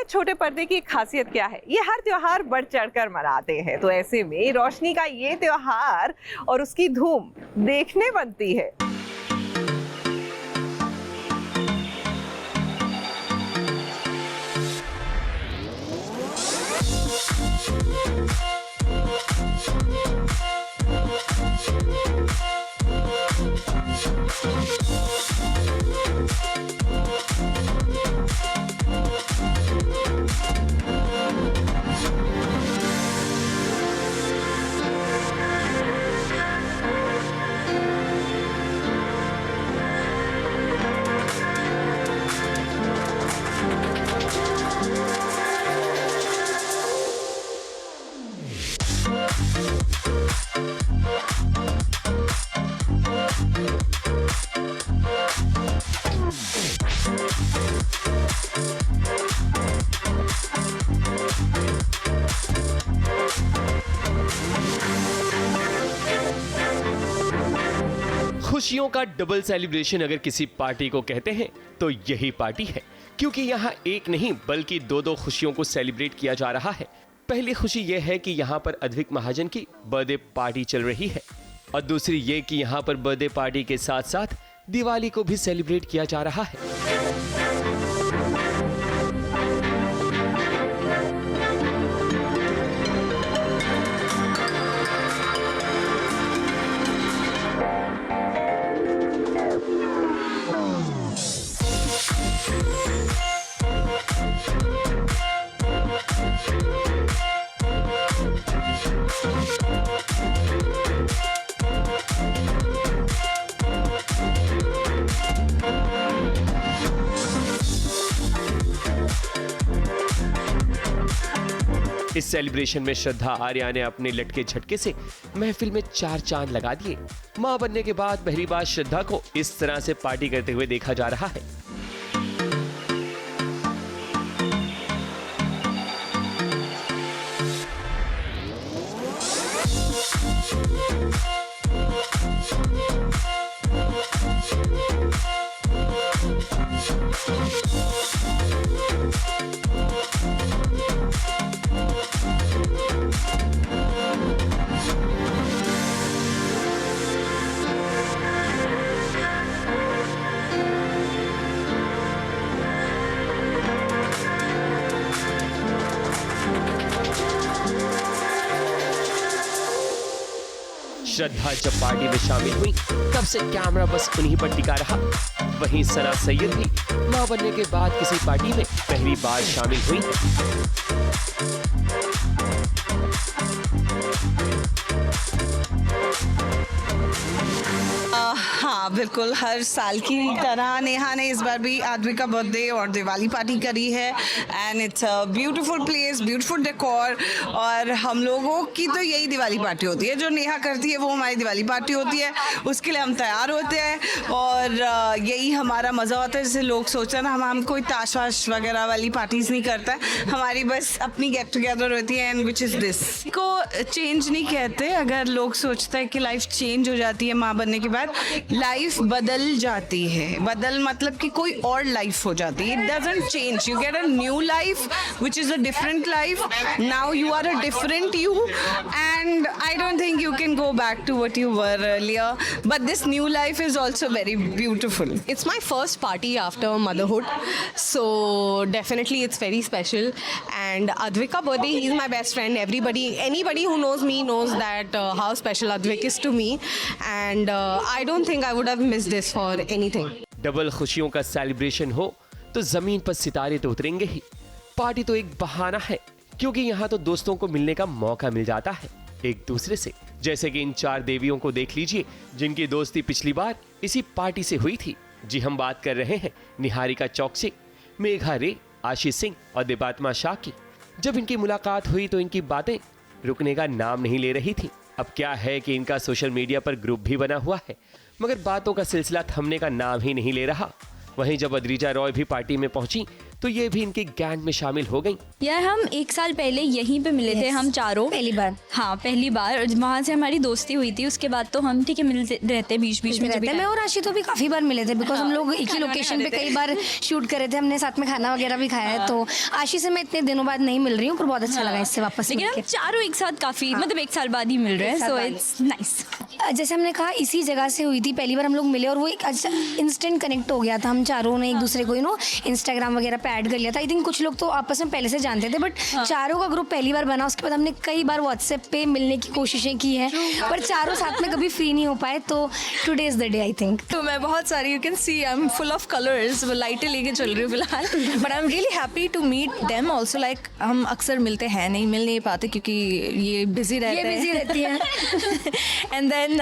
है छोटे पर्दे की खासियत क्या है? ये हर त्योहार बढ़ चढ़कर मनाते हैं, तो ऐसे में रोशनी का ये त्योहार और उसकी धूम देखने बनती है। खुशियों का डबल सेलिब्रेशन अगर किसी पार्टी को कहते हैं तो यही पार्टी है, क्योंकि यहाँ एक नहीं बल्कि दो दो खुशियों को सेलिब्रेट किया जा रहा है। पहली खुशी यह है कि यहाँ पर अद्विक महाजन की बर्थडे पार्टी चल रही है और दूसरी ये कि यहाँ पर बर्थडे पार्टी के साथ साथ दिवाली को भी सेलिब्रेट किया जा रहा है। इस सेलिब्रेशन में श्रद्धा आर्या ने अपने लटके झटके से महफिल में 4 चांद लगा दिए। मां बनने के बाद पहली बार श्रद्धा को इस तरह से पार्टी करते हुए देखा जा रहा है। श्रद्धा जब पार्टी में शामिल हुई तब से कैमरा बस उन्हीं पर टिका रहा। वहीं सना सैयद भी मां बनने के बाद किसी पार्टी में पहली बार शामिल हुई। हाँ बिल्कुल, हर साल की तरह नेहा ने इस बार भी अद्विक का बर्थडे और दिवाली पार्टी करी है and it's a beautiful place, beautiful decor. और हम लोगों की तो यही दिवाली पार्टी होती है, जो नेहा करती है वो हमारी दिवाली पार्टी होती है। उसके लिए हम तैयार होते हैं और यही हमारा मज़ा होता है। जैसे लोग सोचते हैं ना, हम कोई ताश वाश वगैरह वाली पार्टीज नहीं करता, हमारी बस अपनी गेट टुगेदर होती है एंड विच इज़ दिस को चेंज नहीं कहते। अगर लोग सोचते हैं कि लाइफ चेंज हो जाती है माँ बनने के बाद, लाइफ बदल जाती है। बदल मतलब कि कोई और लाइफ हो जाती है। It doesn't change, you get a new life which is a different life. Now you are a different you and I don't think you can go back to what you were earlier, but this new life is also very beautiful. It's my first party after motherhood, so definitely it's very special. And Advik's birthday, he's my best friend. Anybody who knows me knows that how special Advik is to me, and I don't think I would have missed this for anything. Double खुशियों का celebration हो तो जमीन पर सितारे तो उतरेंगे ही। Party तो एक बहाना है, क्योंकि यहाँ तो दोस्तों को मिलने का मौका मिल जाता है एक दूसरे से। जैसे कि इन 4 देवियों को देख लीजिए जिनकी दोस्ती पिछली बार इसी पार्टी से हुई थी। जी हम बात कर रहे हैं निहारिका चौकसी, मेघा रे, आशीष सिंह और देवात्मा शाह की। जब इनकी मुलाकात हुई तो इनकी बातें रुकने का नाम नहीं ले रही थी। अब क्या है कि इनका सोशल मीडिया पर ग्रुप भी बना हुआ है, मगर बातों का सिलसिला थमने का नाम ही नहीं ले रहा। वहीं जब अद्रिजा रॉय भी पार्टी में पहुंची तो ये भी इनके गैंग में शामिल हो गई। यार हम 1 साल पहले यहीं पे मिले थे, हम चारों पहली बार। हाँ पहली बार, वहाँ से हमारी दोस्ती हुई थी। उसके बाद तो हम ठीक है मिलते रहते बीच में जब भी मैं और आशी तो भी काफी बार मिले थे, बिकॉज हम लोग एक ही लोकेशन पे कई बार शूट करे थे, हमने साथ में खाना वगैरह भी खाया है। तो आशी से मैं इतने दिनों बाद नहीं मिल रही हूँ, पर बहुत अच्छा लगा इससे वापस लेकिन हम चारों एक साथ काफी मतलब 1 साल बाद ही मिल रहे हैं, सो इट्स नाइस। जैसे हमने कहा इसी जगह से हुई थी पहली बार हम लोग मिले, और वो एक अच्छा इंस्टेंट कनेक्ट हो गया था। हम चारों ने एक दूसरे को इंस्टाग्राम वगैरह पे ऐड कर लिया था। आई थिंक कुछ लोग तो आपस में पहले से जानते थे, बट चारों का ग्रुप पहली बार बना। उसके बाद हमने कई बार व्हाट्सएप पे मिलने की कोशिशें की हैं, पर चारों साथ में कभी फ्री नहीं हो पाए। तो today is the day I think. तो मैं बहुत सारी, you can see I am full of colours, वो लाइटें लेके चल रही हूँ फिलहाल। But I am really happy to meet them also. Like हम अक्सर मिलते हैं नहीं, मिल नहीं पाते क्योंकि ये बिजी रहती है। एंड देन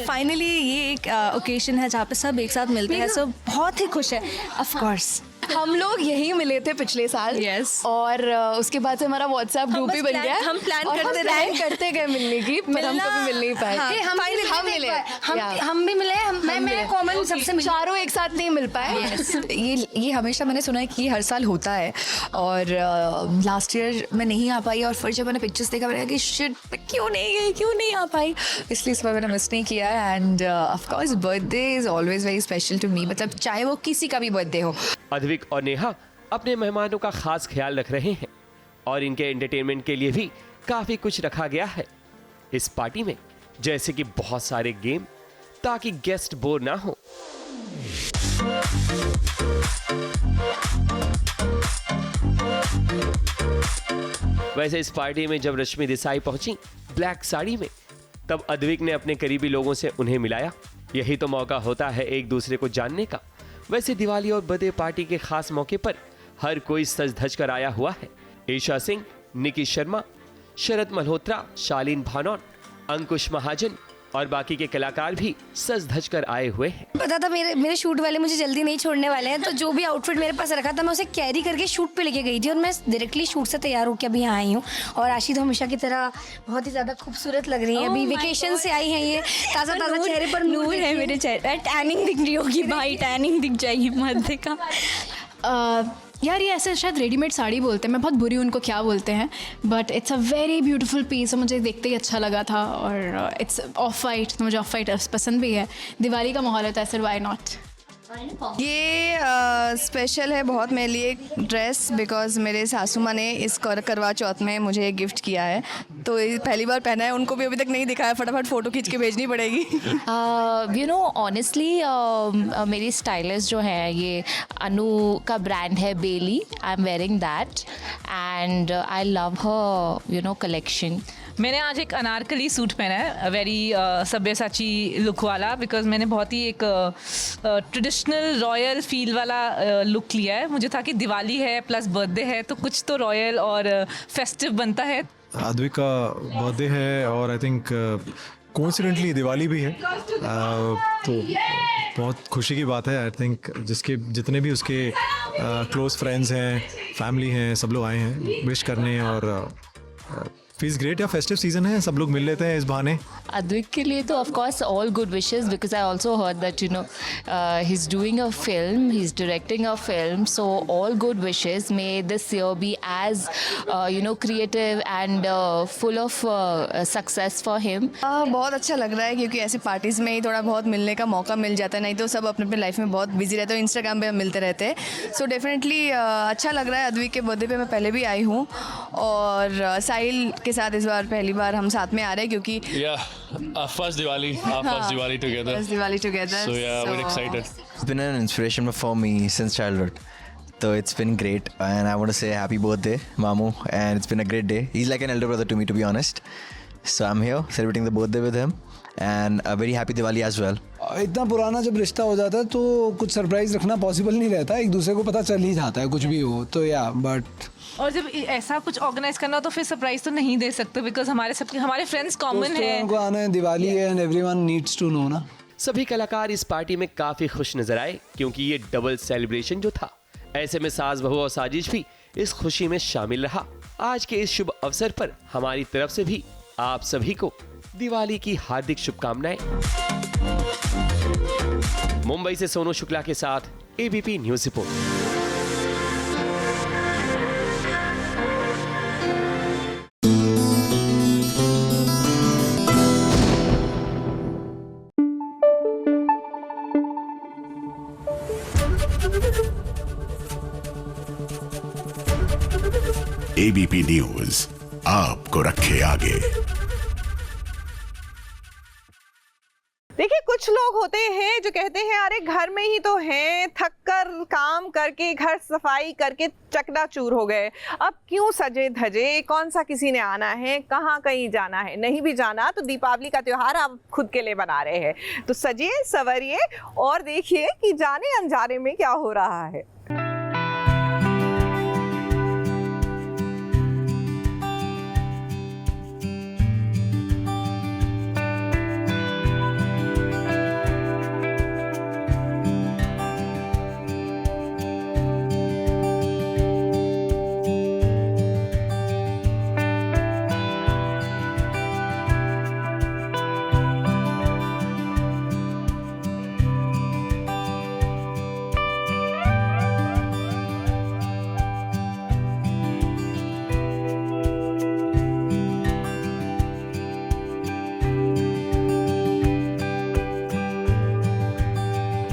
फाइनली ये एक ओकेजन है जहाँ पे सब एक साथ मिलते हैं, सो बहुत ही खुश है। ऑफ कोर्स हम लोग यहीं मिले थे पिछले साल। Yes. और उसके बाद से हमारा व्हाट्सएप ग्रुप भी बन गया। हम प्लान करते गए मिलने की, पर हम कभी मिल नहीं पाए। हाँ, हम मिले, हम भी मिले। मैं कॉमन सबसे चारों एक साथ नहीं मिल पाए। ये हमेशा मैंने सुना है कि हर साल होता है, और लास्ट ईयर मैं नहीं आ पाई, और फिर जब मैंने पिक्चर्स देखा मैंने कहा कि शिट क्यों नहीं आ पाई, इसलिए इस बार मैंने मिस नहीं किया। And of course birthday is always very special to me, मतलब चाहे वो किसी का भी बर्थडे हो। अद्विक और नेहा अपने मेहमानों का खास ख्याल रख रहे हैं, और इनके एंटरटेनमेंट के लिए भी काफी कुछ रखा गया है इस पार्टी में, जैसे कि बहुत सारे गेम, ताकि गेस्ट बोर ना हो। वैसे इस पार्टी में जब रश्मि देसाई पहुंची ब्लैक साड़ी में, तब अद्विक ने अपने करीबी लोगों से उन्हें मिलाया। यही तो मौका होता है एक दूसरे को जानने का। वैसे दिवाली और बर्थडे पार्टी के खास मौके पर हर कोई सज धज कर आया हुआ है। ईशा सिंह, निकी शर्मा, शरद मल्होत्रा, शालीन भानौन, अंकुश महाजन और बाकी के कलाकार भी सज धज कर आए हुए हैं। पता था मेरे शूट वाले मुझे जल्दी नहीं छोड़ने वाले हैं, तो जो भी आउटफिट मेरे पास रखा था मैं उसे कैरी करके शूट पे लेके गई थी, और मैं डायरेक्टली शूट से तैयार होकर अभी यहाँ आई हूँ। और आशी तो हमेशा की तरह बहुत ही ज़्यादा खूबसूरत लग रही है। अभी वेकेशन से आई हैं, ये ताज़ा चेहरे पर नूर है मेरे चेहरे। टैनिंग दिख रही होगी भाई, टैनिंग दिख जाएगी मध्य का। यार ये ऐसे शायद रेडीमेड साड़ी बोलते हैं, मैं बहुत बुरी हूँ उनको क्या बोलते हैं, but it's a very beautiful piece, और मुझे देखते ही अच्छा लगा था। और इट्स ऑफ वाइट, तो मुझे ऑफ वाइट पसंद भी है। दिवाली का माहौल होता है सर, वाई नॉट। ये स्पेशल है बहुत मेरे लिए ड्रेस, बिकॉज मेरे सासू माँ ने इस करवा चौथ में मुझे गिफ्ट किया है, तो ये पहली बार पहना है। उनको भी अभी तक नहीं दिखाया, फटाफट फ़ोटो खींच के भेजनी पड़ेगी। यू नो ऑनेस्टली मेरी स्टाइलिस्ट जो है ये अनु का ब्रांड है बेली, I am wearing that and I love her you know collection. मैंने आज एक अनारकली सूट पहना है, वेरी सब्यसाची लुक वाला, बिकॉज मैंने बहुत ही एक ट्रेडिशनल रॉयल फील वाला लुक लिया है। मुझे था कि दिवाली है प्लस बर्थडे है, तो कुछ तो रॉयल और फेस्टिव बनता है। अद्विक का बर्थडे है और आई थिंक कोइंसिडेंटली दिवाली भी है, तो बहुत खुशी की बात है। आई थिंक जितने भी उसके क्लोज फ्रेंड्स हैं, फैमिली हैं, सब लोग आए हैं विश करने, और फील्स ग्रेट। या फेस्टिव सीजन है, सब लोग मिल लेते हैं इस बहाने। अद्विक के लिए तो of course all good wishes, because I also heard that you know he is doing a film, he is directing a film, so all good wishes. May this year be as you know creative and full of success for him. बहुत अच्छा लग रहा है, क्योंकि ऐसे parties में ही थोड़ा बहुत मिलने का मौका मिल जाता है, नहीं तो सब अपने अपने लाइफ में बहुत बिजी रहते हैं, इंस्टाग्राम पे हम मिलते रहते हैं। सो डेफिनेटली अच्छा लग रहा है। अद्विक के बर्थडे पे मैं पहले भी आई हूँ, और साहिल के साथ इस बार पहली बार हम साथ में आ रहे हैं, क्योंकि first Diwali together. First Diwali together. So yeah, we're excited. It's been an inspiration for me since childhood. So it's been great, and I want to say happy birthday, Mamu, and it's been a great day. He's like an elder brother to me, to be honest. So I'm here celebrating the birthday with him, and a very happy Diwali as well. इतना पुराना जब रिश्ता हो जाता है तो कुछ surprise रखना पॉसिबल नहीं रहता, एक दूसरे को पता चल ही जाता है कुछ भी हो, तो या बट और जब ऐसा कुछ ऑर्गेनाइज करना हो तो फिर सरप्राइज तो नहीं दे सकते, बिकॉज हमारे फ्रेंड्स कॉमन है, उनको आना है, दिवाली है, and everyone needs to know ना। सभी कलाकार इस पार्टी में काफी खुश नजर आए, क्योंकि ये डबल सेलिब्रेशन जो था, ऐसे में सास बहू और साजिश भी इस खुशी में शामिल रहा। आज के इस शुभ अवसर पर हमारी तरफ से भी आप सभी को दिवाली की हार्दिक शुभकामनाएं। मुंबई से सोनू शुक्ला के साथ ABP news report. ABP news आपको रखे आगे। देखिए, कुछ लोग होते हैं जो कहते हैं अरे घर में ही तो हैं, थक कर काम करके घर सफाई करके चकनाचूर हो गए, अब क्यों सजे धजे, कौन सा किसी ने आना है, कहाँ कहीं जाना है, नहीं भी जाना तो दीपावली का त्योहार आप खुद के लिए बना रहे हैं, तो सजिए सवरिए और देखिए कि जाने अनजाने में क्या हो रहा है।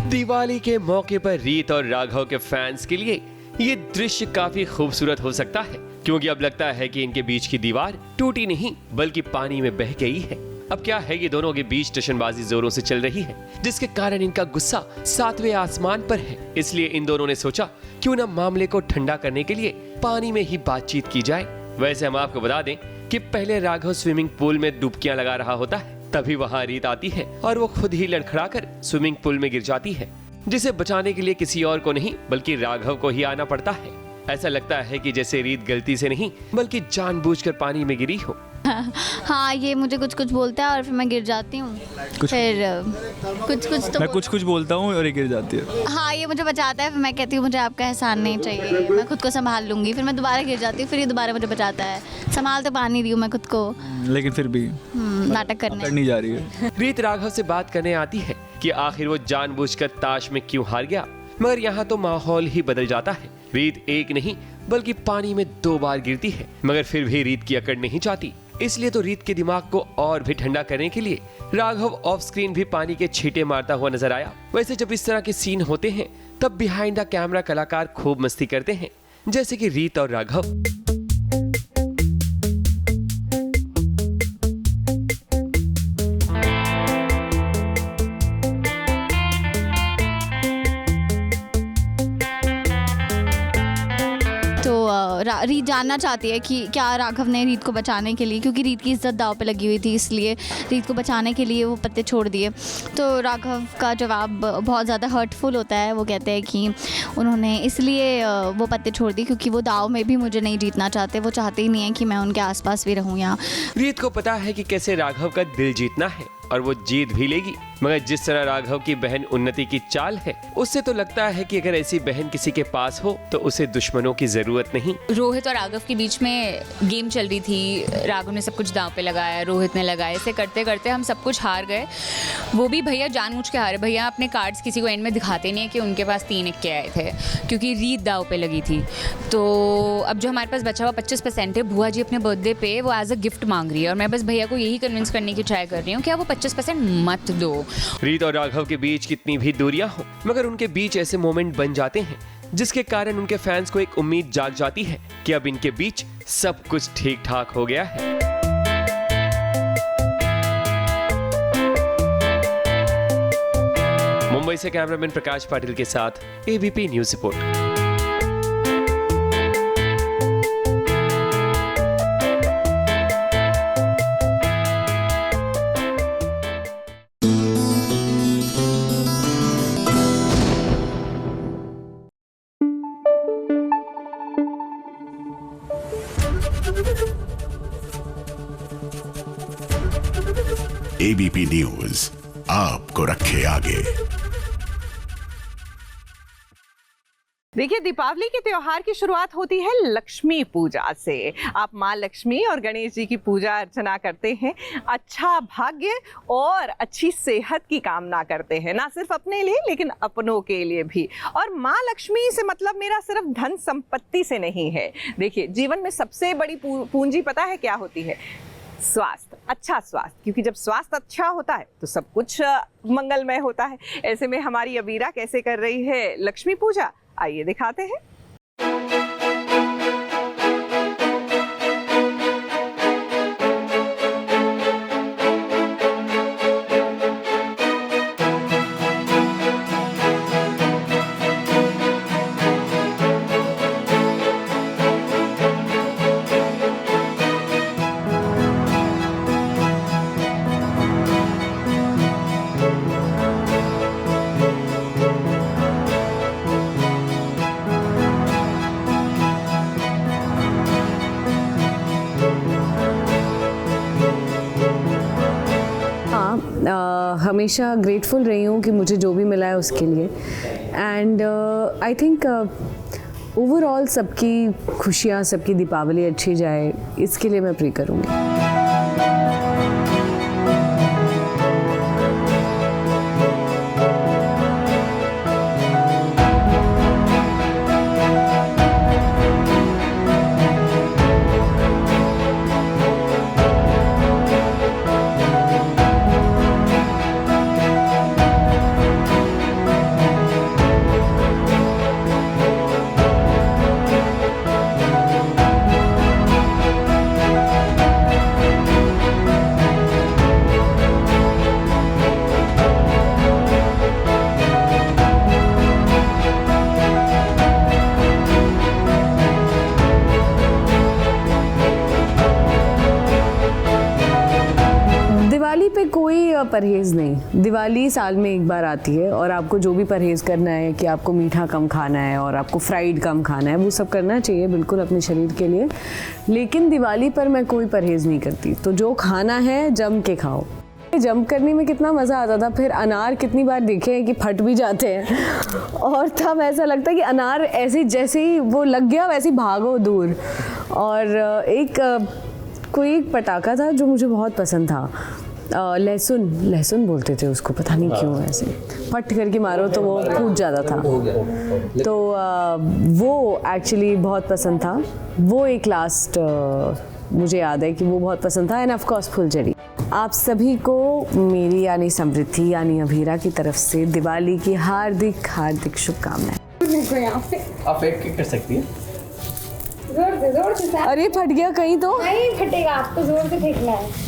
दिवाली के मौके पर रीत और राघव के फैंस के लिए ये दृश्य काफी खूबसूरत हो सकता है, क्योंकि अब लगता है कि इनके बीच की दीवार टूटी नहीं बल्कि पानी में बह गई है। अब क्या है कि दोनों के बीच टशनबाजी जोरों से चल रही है, जिसके कारण इनका गुस्सा 7वें आसमान पर है। इसलिए इन दोनों ने सोचा क्यों न मामले को ठंडा करने के लिए पानी में ही बातचीत की जाए। वैसे हम आपको बता दें कि पहले राघव स्विमिंग पूल में डुबकियां लगा रहा होता है, तभी वहां रीत आती है और वो खुद ही लड़खड़ाकर स्विमिंग पूल में गिर जाती है, जिसे बचाने के लिए किसी और को नहीं बल्कि राघव को ही आना पड़ता है। ऐसा लगता है कि जैसे रीत गलती से नहीं बल्कि जानबूझकर पानी में गिरी हो। हाँ, ये मुझे कुछ कुछ बोलता है और फिर मैं गिर जाती हूँ। फिर कुछ कुछ तो मैं कुछ बोलता हूँ और ये गिर जाती है। हाँ, ये मुझे बचाता है, फिर मैं कहती हूँ मुझे आपका एहसान नहीं चाहिए, मैं खुद को संभाल लूँगी, फिर मैं दोबारा गिर जाती हूँ, फिर ये दोबारा मुझे बचाता है। संभाल तो पा नहीं रही हूँ मैं खुद को, लेकिन फिर भी नाटक करने जा रही है। रीत राघव से बात करने आती है कि आखिर वो जानबूझकर ताश में क्यों हार गया, मगर यहाँ तो माहौल ही बदल जाता है। रीत एक नहीं बल्कि पानी में 2 बार गिरती है, मगर फिर भी रीत की अकड़ नहीं चाहती। इसलिए तो रीत के दिमाग को और भी ठंडा करने के लिए राघव ऑफ स्क्रीन भी पानी के छींटे मारता हुआ नजर आया। वैसे जब इस तरह के सीन होते हैं तब बिहाइंड द कैमरा कलाकार खूब मस्ती करते हैं, जैसे कि रीत और राघव। रीत जानना चाहती है कि क्या राघव ने रीत को बचाने के लिए, क्योंकि रीत की इज्जत दांव पे लगी हुई थी, इसलिए रीत को बचाने के लिए वो पत्ते छोड़ दिए। तो राघव का जवाब बहुत ज़्यादा हर्टफुल होता है। वो कहते हैं कि उन्होंने इसलिए वो पत्ते छोड़ दिए क्योंकि वो दाव में भी मुझे नहीं जीतना चाहते, वो चाहते ही नहीं है कि मैं उनके आसपास भी रहूँ यहाँ। रीत को पता है कि कैसे राघव का दिल जीतना है और वो जीत भी लेगी, मगर जिस तरह राघव की बहन उन्नति की चाल है, उससे तो लगता है कि अगर ऐसी बहन किसी के पास हो तो उसे दुश्मनों की जरूरत नहीं। रोहित और राघव के बीच में गेम चल रही थी, राघव ने सब कुछ दांव पे लगाया, रोहित ने लगाया, ऐसे करते करते हम सब कुछ हार गए। वो भी भैया जानबूझ के हारे, भैया अपने कार्ड्स किसी को एंड में दिखाते नहीं है कि उनके पास 3 इक्के आए थे, क्योंकि रीत दाव पे लगी थी। तो अब जो हमारे पास बचा हुआ 25% है, बुआ जी अपने बर्थडे पे वो एज अ गिफ्ट मांग रही है, और मैं बस भैया को यही कन्विंस करने की ट्राई कर रही हूँ कि आप वो 25% मत दो। रीत और राघव के बीच कितनी भी दूरियां हो, मगर उनके बीच ऐसे मोमेंट बन जाते हैं जिसके कारण उनके फैंस को एक उम्मीद जाग जाती है कि अब इनके बीच सब कुछ ठीक ठाक हो गया है। मुंबई से कैमरामैन प्रकाश पाटिल के साथ ABP news report. ABP news आपको रखे आगे। देखिए, दीपावली के त्योहार की शुरुआत होती है लक्ष्मी पूजा से। आप माँ लक्ष्मी और गणेश जी की पूजा अर्चना करते हैं, अच्छा भाग्य और अच्छी सेहत की कामना करते हैं, ना सिर्फ अपने लिए लेकिन अपनों के लिए भी। और माँ लक्ष्मी से मतलब मेरा सिर्फ धन संपत्ति से नहीं है। देखिए, जीवन में सबसे बड़ी पूंजी पता है क्या होती है? स्वास्थ्य, अच्छा स्वास्थ्य, क्योंकि जब स्वास्थ्य अच्छा होता है तो सब कुछ मंगलमय होता है। ऐसे में हमारी अबीरा कैसे कर रही है लक्ष्मी पूजा, आइए दिखाते हैं। हमेशा ग्रेटफुल रही हूँ कि मुझे जो भी मिला है उसके लिए। एंड आई थिंक ओवरऑल सबकी खुशियाँ, सबकी दीपावली अच्छी जाए, इसके लिए मैं प्रे करूँगी। दिवाली पे कोई परहेज़ नहीं। दिवाली साल में एक बार आती है और आपको जो भी परहेज़ करना है कि आपको मीठा कम खाना है और आपको फ्राइड कम खाना है, वो सब करना चाहिए बिल्कुल अपने शरीर के लिए। लेकिन दिवाली पर मैं कोई परहेज़ नहीं करती। तो जो खाना है जम के खाओ। जंप करने में कितना मज़ा आता था। फिर अनार कितनी बार देखे हैं कि फट भी जाते हैं और तब ऐसा लगता है कि अनार ऐसे जैसे ही वो लग गया वैसे ही भागो दूर। और कोई एक पटाखा था जो मुझे बहुत पसंद था, लहसुन बोलते थे उसको, पता नहीं क्यों ऐसे फट करके मारो तो वो फूट जाता था। तो वो एक्चुअली बहुत पसंद था। वो एक लास्ट मुझे याद है कि वो बहुत पसंद था। एंड ऑफ कोर्स फुलझड़ी। आप सभी को मेरी यानी समृद्धि यानी अभीरा की तरफ से दिवाली की हार्दिक हार्दिक शुभकामनाएं। आप फेंक कर सकती हैं। जोर से अरे फट गया कहीं तो नहीं फटेगा, आपको जोर से फेंकना है।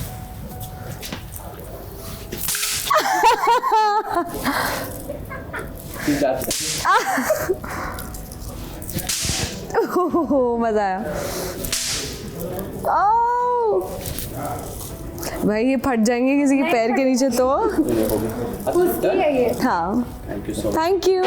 मजा आया। भाई ये फट जाएंगे किसी के पैर के नीचे तो। हाँ, थैंक यू।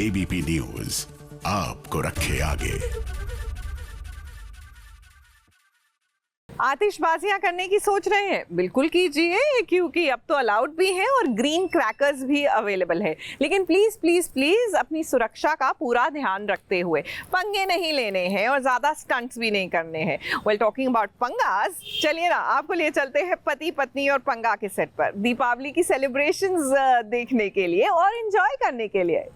एबीपी न्यूज आपको रखे आगे। आतिशबाजियां करने की सोच रहे हैं? बिल्कुल कीजिए, क्योंकि अब तो अलाउड भी है और ग्रीन क्रैकर्स भी अवेलेबल है। लेकिन प्लीज प्लीज प्लीज अपनी सुरक्षा का पूरा ध्यान रखते हुए पंगे नहीं लेने हैं और ज्यादा स्टंट्स भी नहीं करने हैं। वेल टॉकिंग अबाउट पंगास, चलिए ना आपको लिए चलते हैं पति पत्नी और पंगा के सेट पर दीपावली की सेलिब्रेशंस देखने के लिए और एंजॉय करने के लिए।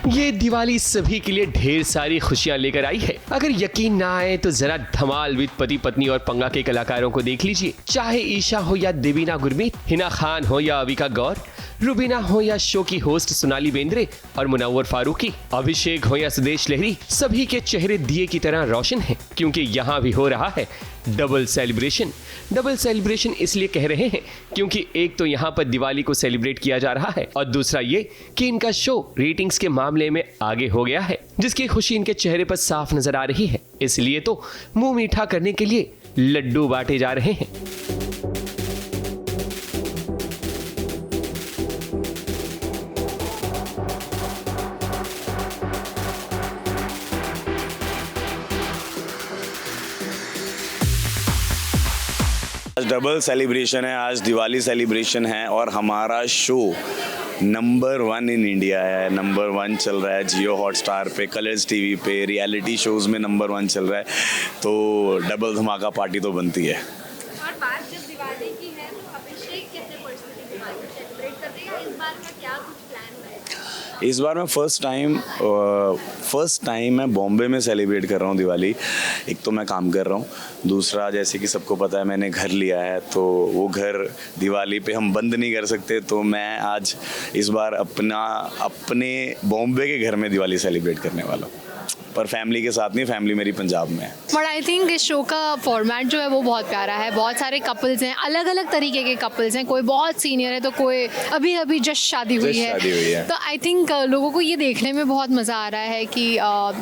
ये दिवाली सभी के लिए ढेर सारी खुशियां लेकर आई है। अगर यकीन ना आए तो जरा धमाल विद पति पत्नी और पंगा के कलाकारों को देख लीजिए। चाहे ईशा हो या देवीना गुरमीत, हिना खान हो या अविका गौर, रुबीना हो या शो की होस्ट सोनाली बेंद्रे और मुनव्वर फारूकी, अभिषेक हो या सुदेश लहरी, सभी के चेहरे दिए की तरह रोशन हैं, क्योंकि यहाँ भी हो रहा है डबल सेलिब्रेशन। डबल सेलिब्रेशन इसलिए कह रहे हैं क्योंकि एक तो यहाँ पर दिवाली को सेलिब्रेट किया जा रहा है और दूसरा ये कि इनका शो रेटिंग्स के मामले में आगे हो गया है, जिसकी खुशी इनके चेहरे पर साफ नजर आ रही है। इसलिए तो मुंह मीठा करने के लिए लड्डू बांटे जा रहे हैं। आज डबल सेलिब्रेशन है, आज दिवाली सेलिब्रेशन है और हमारा शो नंबर 1 इन इंडिया है। नंबर 1 चल रहा है जियो हॉटस्टार पे, कलर्स टीवी पे, रियलिटी शोज़ में नंबर 1 चल रहा है। तो डबल धमाका पार्टी तो बनती है। और बात जब दिवाली की है तो अभिषेक कितने पर्सनली दिवाली को सेलिब्रेट करते हैं, इस बार का क्या कुछ प्लान है? इस बार मैं फर्स्ट टाइम मैं बॉम्बे में सेलिब्रेट कर रहा हूँ दिवाली। एक तो मैं काम कर रहा हूँ, दूसरा जैसे कि सबको पता है मैंने घर लिया है, तो वो घर दिवाली पे हम बंद नहीं कर सकते, तो मैं आज इस बार अपने बॉम्बे के घर में दिवाली सेलिब्रेट करने वाला हूँ, पर फैमिली के साथ नहीं, फैमिली मेरी पंजाब में है। बट आई थिंक इस शो का फॉर्मेट जो है वो बहुत प्यारा है। बहुत सारे कपल्स हैं, अलग अलग तरीके के कपल्स हैं, कोई बहुत सीनियर है तो कोई अभी अभी जस्ट शादी हुई है। तो आई थिंक लोगों को ये देखने में बहुत मज़ा आ रहा है कि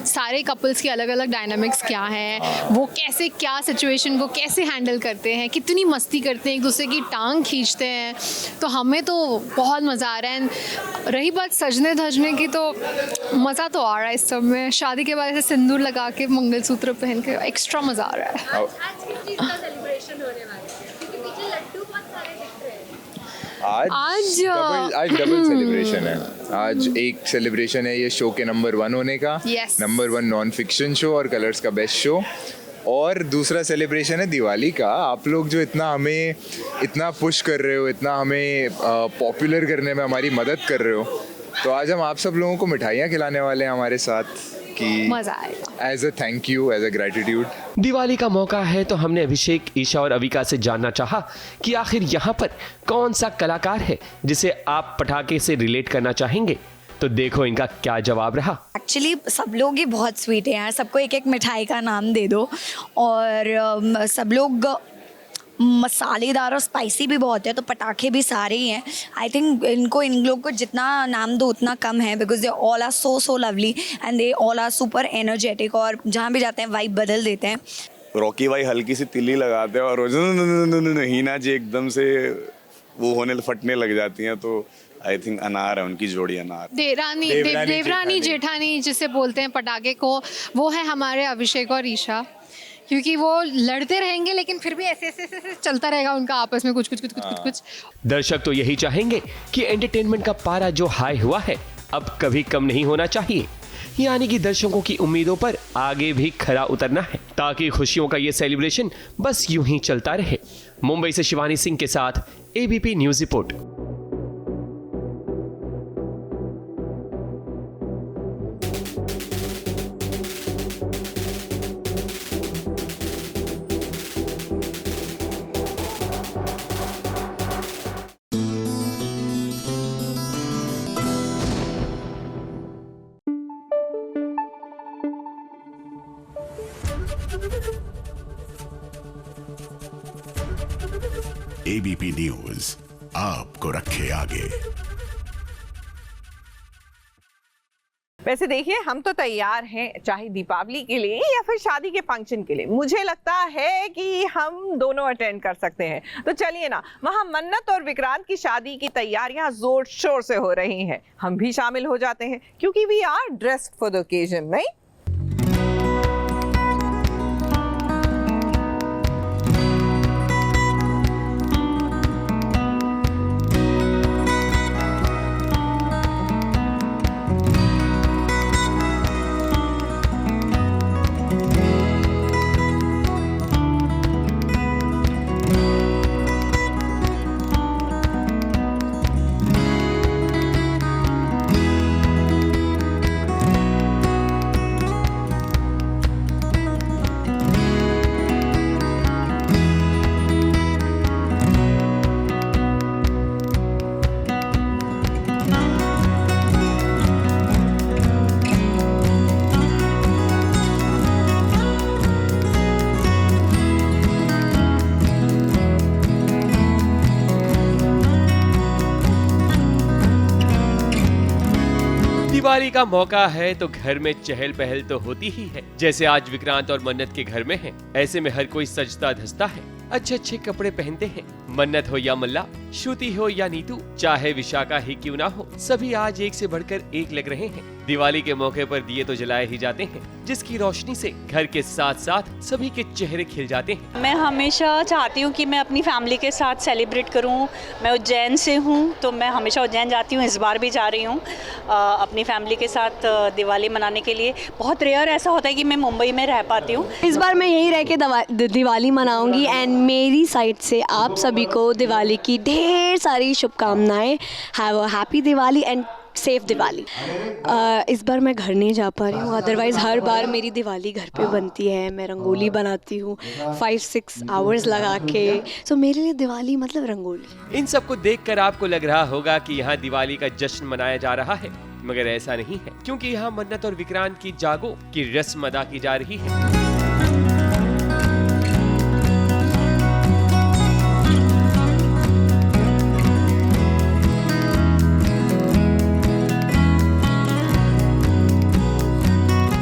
सारे कपल्स की अलग अलग डायनामिक्स क्या हैं, वो कैसे क्या सिचुएशन को कैसे हैंडल करते हैं, कितनी मस्ती करते हैं, एक दूसरे की टांग खींचते हैं। तो हमें तो बहुत मज़ा आ रहा है। रही बात सजने धजने की, तो मज़ा तो आ रहा है इस सब में। शादी के बाद ऐसे सिंदूर लगा के मंगलसूत्र पहन के एक्स्ट्रा मजा आ रहा है। आज किस चीज का सेलिब्रेशन होने वाला है, क्योंकि पीछे लड्डू बहुत सारे दिख रहे हैं। आज डबल सेलिब्रेशन है। आज एक सेलिब्रेशन है ये शो के नंबर 1 होने का, नंबर 1 नॉन फिक्शन शो और कलर्स का बेस्ट शो, और दूसरा सेलिब्रेशन है दिवाली का। आप लोग जो हमें इतना पुश कर रहे हो, इतना हमें पॉपुलर करने में हमारी मदद कर रहे हो, तो आज हम आप सब लोगों को मिठाइयाँ खिलाने वाले हैं हमारे साथ, कि मजा आएगा as a thank you, as a gratitude. Diwali का मौका है तो हमने अभिषेक, ईशा और अविका से जानना चाहा कि आखिर यहाँ पर कौन सा कलाकार है जिसे आप पटाखे से रिलेट करना चाहेंगे। तो देखो इनका क्या जवाब रहा। एक्चुअली सब लोग ही बहुत स्वीट हैं यार, सबको एक एक मिठाई का नाम दे दो, और सब लोग मसालेदार और स्पाइसी भी बहुत है, तो पटाखे भी सारे ही हैं। आई थिंक इन लोग को जितना नाम दो उतना कम है, because they all are so lovely and they all are super energetic, और जहाँ भी जाते हैं वाइब बदल देते हैं। रॉकी भाई हल्की सी तिल्ली लगाते हैं और हीना जी एकदम से वो फटने लग जाती हैं, तो आई थिंक अनार है उनकी जोड़ी, अनार। देवरानी जेठानी जिसे बोलते हैं पटाखे को, वो है हमारे अभिषेक और ईशा, क्योंकि वो लड़ते रहेंगे लेकिन फिर भी ऐसे चलता रहेगा उनका आपस में कुछ। दर्शक तो यही चाहेंगे कि एंटरटेनमेंट का पारा जो हाई हुआ है अब कभी कम नहीं होना चाहिए, यानी कि दर्शकों की उम्मीदों पर आगे भी खरा उतरना है, ताकि खुशियों का ये सेलिब्रेशन बस यूं ही चलता रहे। मुंबई से शिवानी सिंह के साथ ABP news report. ABP news आपको रखे आगे। वैसे देखिए, हम तो तैयार हैं, चाहे दीपावली के लिए या फिर शादी के फंक्शन के लिए। मुझे लगता है कि हम दोनों अटेंड कर सकते हैं। तो चलिए ना, वहाँ मन्नत और विक्रांत की शादी की तैयारियां जोर शोर से हो रही हैं। हम भी शामिल हो जाते हैं, क्योंकि we are dressed for the occasion, नहीं? दिवाली का मौका है तो घर में चहल पहल तो होती ही है। जैसे आज विक्रांत और मन्नत के घर में है, ऐसे में हर कोई सजता धजता है, अच्छे अच्छे कपड़े पहनते हैं। मन्नत हो या मल्ला, श्रुति हो या नीतू, चाहे विशाखा ही क्यों ना हो, सभी आज एक से बढ़कर एक लग रहे हैं। दिवाली के मौके पर दिए तो जलाए ही जाते हैं, जिसकी रोशनी से घर के साथ साथ सभी के चेहरे खिल जाते हैं। मैं हमेशा चाहती हूँ कि मैं अपनी फैमिली के साथ सेलिब्रेट करूँ। मैं उज्जैन से हूँ तो मैं हमेशा उज्जैन जाती हूँ, इस बार भी जा रही हूँ अपनी फैमिली के साथ दिवाली मनाने के लिए। बहुत रेयर ऐसा होता है कि मैं मुंबई में रह पाती हूँ। इस बार मैं यहीं रह के दिवाली मनाऊंगी एंड मेरी साइड से आप सभी को दिवाली की ढेर सारी शुभकामनाएं। Have a happy Diwali and safe Diwali. इस बार मैं घर नहीं जा पा रही हूँ, अदरवाइज़ हर बार मेरी दिवाली घर पे बनती है। मैं रंगोली बनाती हूँ 5-6 आवर्स लगा के। सो मेरे लिए दिवाली मतलब रंगोली। इन सबको देखकर आपको लग रहा होगा कि यहाँ दिवाली का जश्न मनाया जा रहा है, मगर ऐसा नहीं है, क्योंकि यहाँ मन्नत और विक्रांत की जागो की रस्म अदा की जा रही है।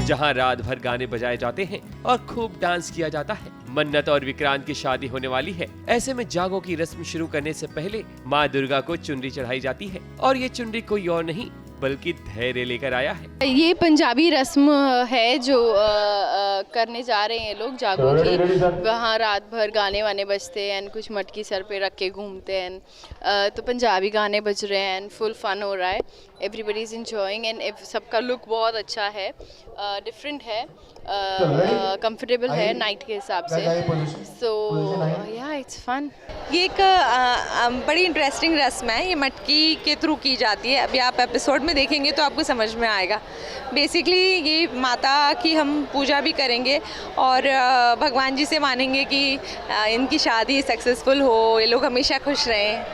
जहां रात भर गाने बजाए जाते हैं और खूब डांस किया जाता है। मन्नत और विक्रांत की शादी होने वाली है, ऐसे में जागो की रस्म शुरू करने से पहले माँ दुर्गा को चुनरी चढ़ाई जाती है, और ये चुनरी कोई और नहीं बल्कि धैर्य लेकर आया है। ये पंजाबी रस्म है जो करने जा रहे हैं लोग जागो की। वहाँ रात भर गाने वाने बजते हैं, कुछ मटकी सर पे रख के घूमते हैं, तो पंजाबी गाने बज रहे हैं, फुल फन हो रहा है, एवरीबडी इज एंजॉयिंग एंड सबका लुक बहुत अच्छा है, डिफरेंट है, कंफर्टेबल है नाइट के हिसाब से। सो या इट्स फन। ये एक बड़ी इंटरेस्टिंग रस्म है, ये मटकी के थ्रू की जाती है। अभी आप एपिसोड में देखेंगे तो आपको समझ में आएगा। बेसिकली ये माता की हम पूजा भी करेंगे और भगवान जी से मानेंगे कि इनकी शादी सक्सेसफुल हो, ये लोग हमेशा खुश रहें,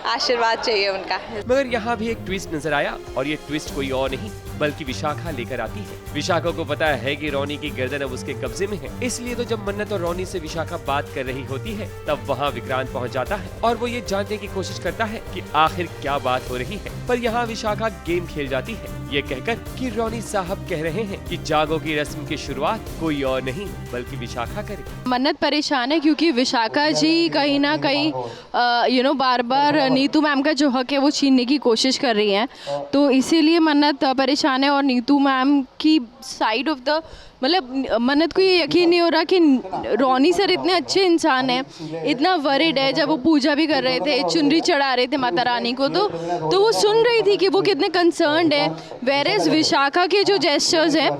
आशीर्वाद चाहिए उनका। मगर यहाँ भी एक ट्विस्ट नजर आया, और ये ट्विस्ट कोई और नहीं बल्कि विशाखा लेकर आती है। विशाखा को पता है कि रोनी की गर्दन अब उसके कब्जे में है, इसलिए तो जब मन्नत और रोनी से विशाखा बात कर रही होती है तब वहाँ विक्रांत पहुँच जाता है और वो ये जानने की कोशिश करता है कि आखिर क्या बात हो रही है। पर यहाँ विशाखा गेम खेल जाती है, ये कहकर कि रोनी साहब कह रहे हैं कि जागो की रस्म की शुरुआत कोई और नहीं बल्कि विशाखा करे। मन्नत परेशान है क्योंकि विशाखा जी कहीं ना कहीं बार बार नीतू मैम का जो हक है वो छीनने की कोशिश कर रही हैं, तो इसीलिए मन्नत परेशान है। और नीतू मैम की साइड ऑफ द मतलब मन्नत को ये यकीन नहीं हो रहा कि रोनी सर इतने अच्छे इंसान हैं, इतना वरिड है। जब वो पूजा भी कर रहे थे, चुनरी चढ़ा रहे थे माता रानी को, तो वो सुन रही थी कि वो कितने कंसर्न्ड है। वेरेज विशाखा के जो जेस्चर्स हैं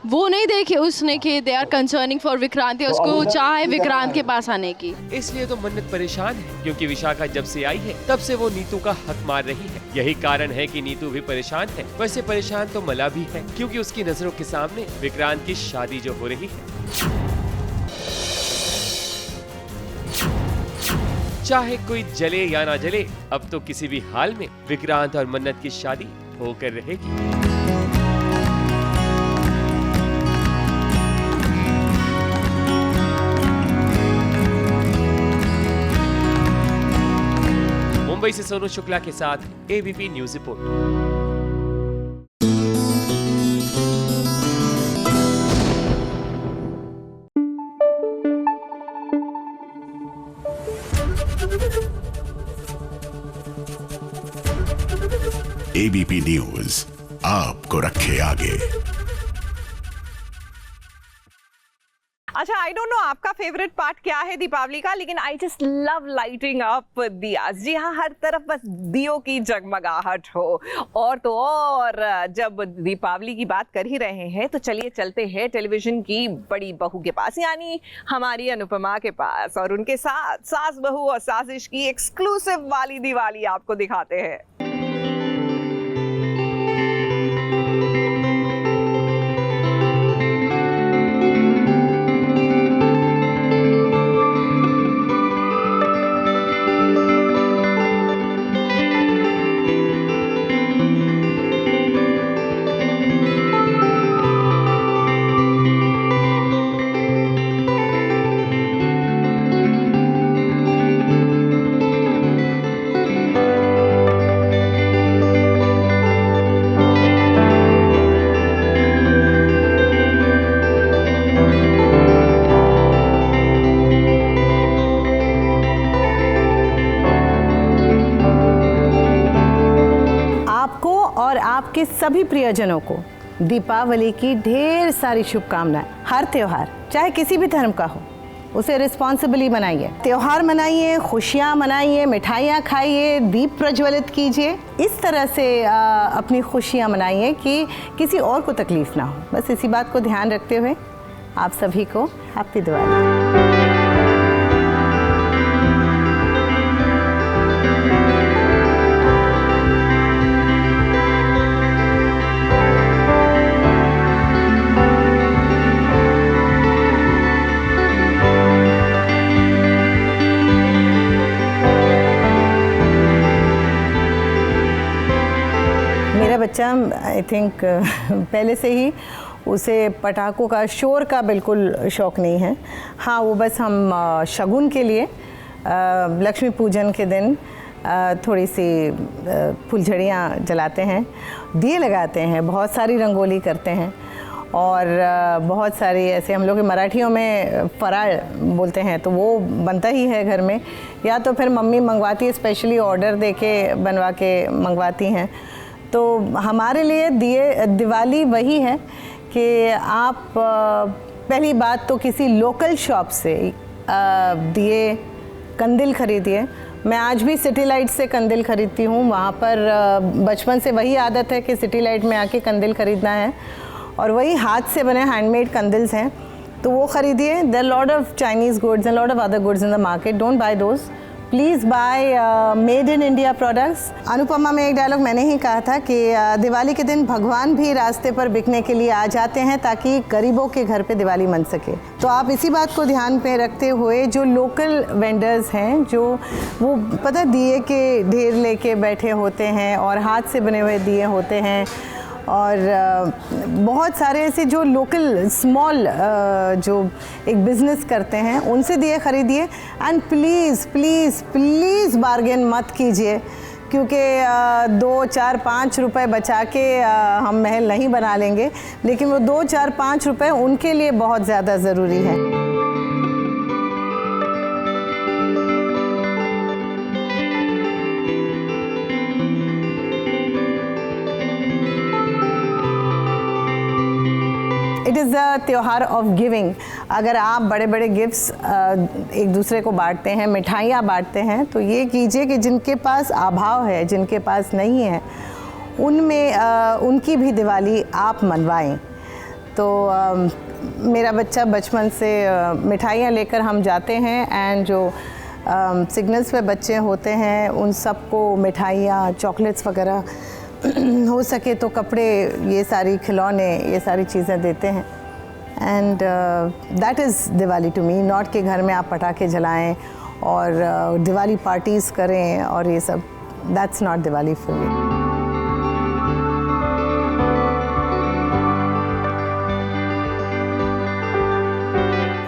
वो नहीं देखे उसने कि they are concerning for Vikrant, उसको चाह है विक्रांत के पास आने की। इसलिए तो मन्नत परेशान है क्योंकि विशाखा जब से आई है तब से वो नीतू का हक मार रही है। यही कारण है कि नीतू भी परेशान है। वैसे परेशान तो मला भी है क्योंकि उसकी नजरों के सामने विक्रांत की शादी जो हो रही है। चाहे कोई जले या ना जले, अब तो किसी भी हाल में विक्रांत और मन्नत की शादी होकर रहेगी। मुंबई से सोनू शुक्ला के साथ ABP news report. ABP news आपको रखे आगे। अच्छा, आई डोंट नो आपका फेवरेट पार्ट क्या है दीपावली का, लेकिन I just love lighting up diyas. जी हाँ, हर तरफ बस दियों की जगमगाहट हो। और तो और जब दीपावली की बात कर ही रहे हैं तो चलिए चलते हैं टेलीविजन की बड़ी बहू के पास, यानी हमारी अनुपमा के पास, और उनके साथ सास बहू और साजिश की एक्सक्लूसिव वाली दिवाली आपको दिखाते हैं। आपके सभी प्रियजनों को दीपावली की ढेर सारी शुभकामनाएं। हर त्योहार चाहे किसी भी धर्म का हो, उसे रिस्पॉन्सिबली मनाइए, त्योहार मनाइए, खुशियाँ मनाइए, मिठाइयाँ खाइए, दीप प्रज्वलित कीजिए। इस तरह से अपनी खुशियाँ मनाइए कि किसी और को तकलीफ़ ना हो। बस इसी बात को ध्यान रखते हुए आप सभी को हैप्पी दिवाली। मेरा बच्चा आई थिंक पहले से ही उसे पटाखों का, शोर का बिल्कुल शौक़ नहीं है। हाँ, वो बस हम शगुन के लिए लक्ष्मी पूजन के दिन थोड़ी सी फुलझड़ियाँ जलाते हैं, दिए लगाते हैं, बहुत सारी रंगोली करते हैं और बहुत सारी ऐसे हम लोग मराठियों में फराळ बोलते हैं, तो वो बनता ही है घर में, या तो फिर मम्मी मंगवाती है, स्पेशली ऑर्डर दे के बनवा के मंगवाती हैं। तो हमारे लिए दिवाली वही है कि आप पहली बात तो किसी लोकल शॉप से दिए कंदिल खरीदिए। मैं आज भी सिटी लाइट से कंदिल खरीदती हूँ। वहाँ पर बचपन से वही आदत है कि सिटी लाइट में आके कंदिल खरीदना है, और वही हाथ से बने हैंडमेड कंदिल्स हैं, तो वो खरीदिए। There are lot of Chinese goods and lot of other goods in the market, don't buy those, please buy made in India products. Anupama में एक डायलॉग मैंने ही कहा था कि दिवाली के दिन भगवान भी रास्ते पर बिकने के लिए आ जाते हैं ताकि गरीबों के घर पे दिवाली मन सके। तो आप इसी बात को ध्यान पे रखते हुए जो लोकल वेंडर्स हैं, जो वो पता दिए के ढेर लेके बैठे होते हैं और हाथ से बने हुए दिए होते हैं, और बहुत सारे ऐसे जो लोकल स्मॉल जो एक बिज़नेस करते हैं, उनसे दिए खरीदिए। And please please please bargain मत कीजिए, क्योंकि 2, 4, 5 रुपए बचा के हम महल नहीं बना लेंगे, लेकिन वो 2, 4, 5 रुपए उनके लिए बहुत ज़्यादा ज़रूरी है। इट इज़ द त्योहार ऑफ गिविंग। अगर आप बड़े बड़े गिफ्ट्स एक दूसरे को बांटते हैं, मिठाइयाँ बांटते हैं, तो ये कीजिए कि जिनके पास अभाव है, जिनके पास नहीं है, उनमें उनकी भी दिवाली आप मनवाएं। तो मेरा बच्चा बचपन से मिठाइयाँ लेकर हम जाते हैं, एंड जो सिग्नल्स पे बच्चे होते हैं उन सबको मिठाइयाँ, चॉकलेट्स वगैरह, हो सके तो कपड़े, ये सारी खिलौने, ये सारी चीज़ें देते हैं। And that is Diwali to me. Not के घर में आप पटाखे जलाएं और दिवाली पार्टीज़ करें और ये सब, that's not Diwali for me.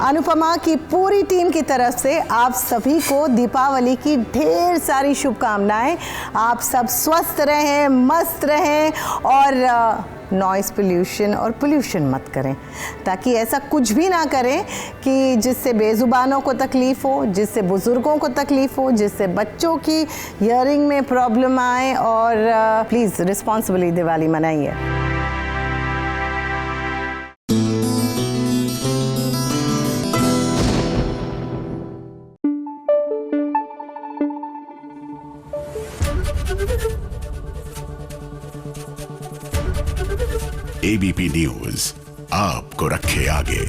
Anupama की पूरी टीम की तरफ से आप सभी को दीपावली की ढेर सारी शुभकामनाएं। आप सब स्वस्थ रहें, मस्त रहें, और नॉइज़ पोल्यूशन और पोल्यूशन मत करें, ताकि ऐसा कुछ भी ना करें कि जिससे बेज़ुबानों को तकलीफ़ हो, जिससे बुज़ुर्गों को तकलीफ़ हो, जिससे बच्चों की हियरिंग में प्रॉब्लम आए। और प्लीज़ रिस्पॉन्सिबली दिवाली मनाइए। एबीपी न्यूज़ आपको रखे आगे।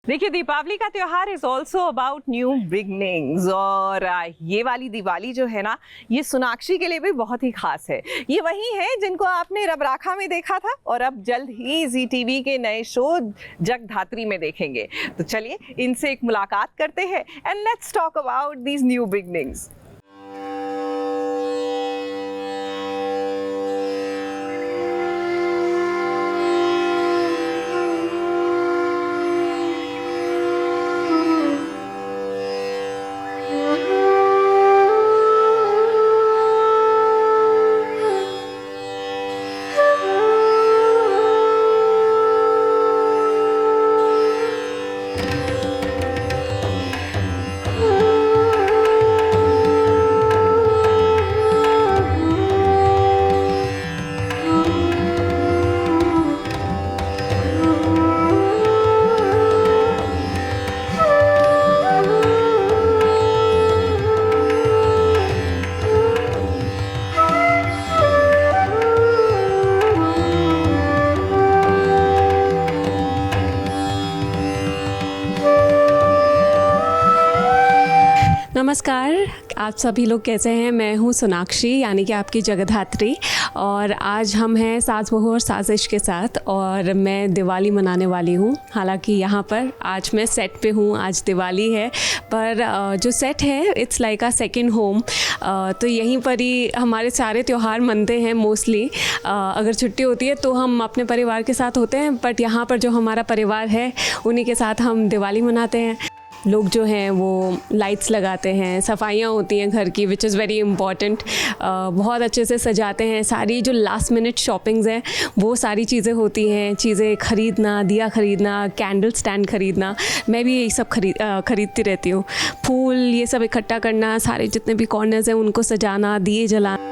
देखिए, दीपावली का त्योहार is also about new beginnings, और ये वाली दिवाली जो है ना, ये सोनाक्षी के लिए भी बहुत ही खास है। ये वही है जिनको आपने रब राखा में देखा था, और अब जल्द ही जी टीवी के नए शो जगधात्री में देखेंगे। तो चलिए इनसे एक मुलाकात करते हैं, and let's talk about these new beginnings. नमस्कार, आप सभी लोग कैसे हैं? मैं हूं सोनाक्षी, यानी कि आपकी जगधात्री, और आज हम हैं सास बहू और साजिश के साथ, और मैं दिवाली मनाने वाली हूं। हालांकि यहाँ पर आज मैं सेट पे हूं, आज दिवाली है, पर जो सेट है it's like a second home. तो यहीं पर ही हमारे सारे त्यौहार मनते हैं मोस्टली। अगर छुट्टी होती है तो हम अपने परिवार के साथ होते हैं, बट यहाँ पर जो हमारा परिवार है उन्हीं के साथ हम दिवाली मनाते हैं। लोग जो हैं वो लाइट्स लगाते हैं, सफाइयाँ होती हैं घर की, विच इज़ वेरी इम्पॉर्टेंट। बहुत अच्छे से सजाते हैं। सारी जो लास्ट मिनट शॉपिंग्स हैं वो सारी चीज़ें होती हैं, चीज़ें ख़रीदना, दिया ख़रीदना, कैंडल स्टैंड ख़रीदना, मैं भी यही सब ख़रीदती रहती हूँ। फूल ये सब इकट्ठा करना, सारे जितने भी कॉर्नर्स हैं उनको सजाना, दिए जलाना।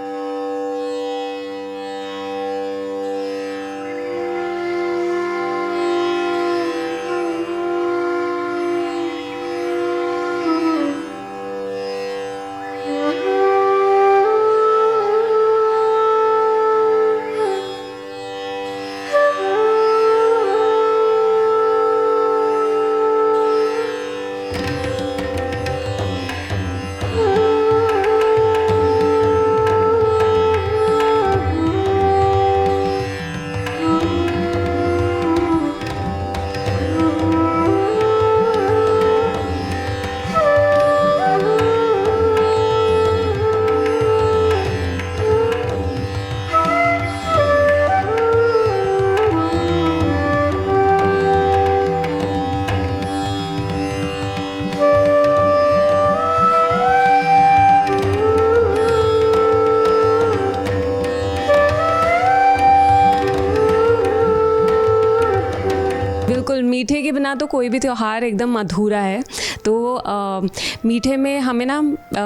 बिल्कुल, मीठे के बिना तो कोई भी त्यौहार एकदम अधूरा है। तो मीठे में हमें ना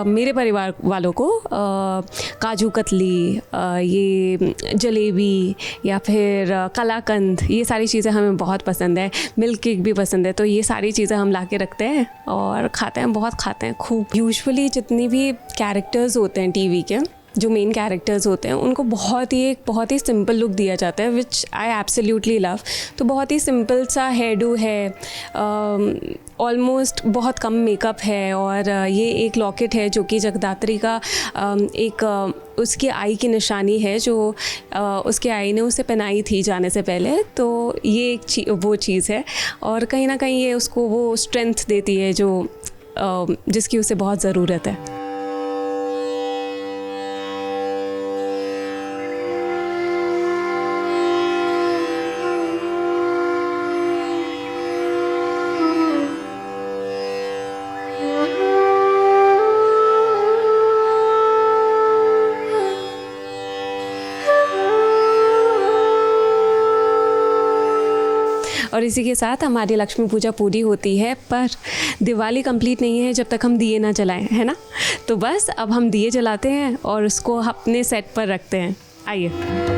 मेरे परिवार वालों को काजू कतली, ये जलेबी या फिर कलाकंद, ये सारी चीज़ें हमें बहुत पसंद है। मिल्क केक भी पसंद है। तो ये सारी चीज़ें हम ला के रखते हैं और खाते हैं, बहुत खाते हैं खूब। यूजुअली जितनी भी कैरेक्टर्स होते हैं टीवी के, जो मेन कैरेक्टर्स होते हैं, उनको बहुत ही सिंपल लुक दिया जाता है, विच आई एब्सोल्युटली लव। तो बहुत ही सिंपल सा हेयर डू है, ऑलमोस्ट बहुत कम मेकअप है, और ये एक लॉकेट है जो कि जगदात्री का एक उसकी आई की निशानी है, जो उसके आई ने उसे पहनाई थी जाने से पहले। तो ये एक वो चीज़ है, और कहीं ना कहीं ये उसको वो स्ट्रेंथ देती है जो जिसकी उसे बहुत ज़रूरत है। और इसी के साथ हमारी लक्ष्मी पूजा पूरी होती है, पर दिवाली कंप्लीट नहीं है जब तक हम दिए ना जलाएं, है ना। तो बस अब हम दिए जलाते हैं और उसको अपने सेट पर रखते हैं। आइए।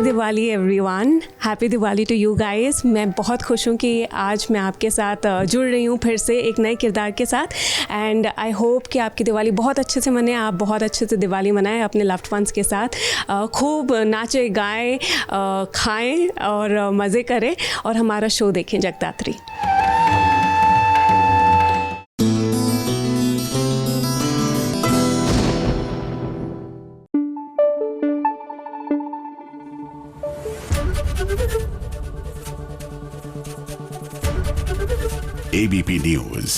Diwali everyone, happy Diwali to you guys. मैं बहुत खुश हूँ कि आज मैं आपके साथ जुड़ रही हूँ फिर से एक नए किरदार के साथ, एंड आई होप कि आपकी दिवाली बहुत अच्छे से मने, आप बहुत अच्छे से दिवाली मनाएं अपने लव्ड वंस के साथ। खूब नाचे गाएं, खाएं और मज़े करें, और हमारा शो देखें जगदात्री। एबीपी न्यूज़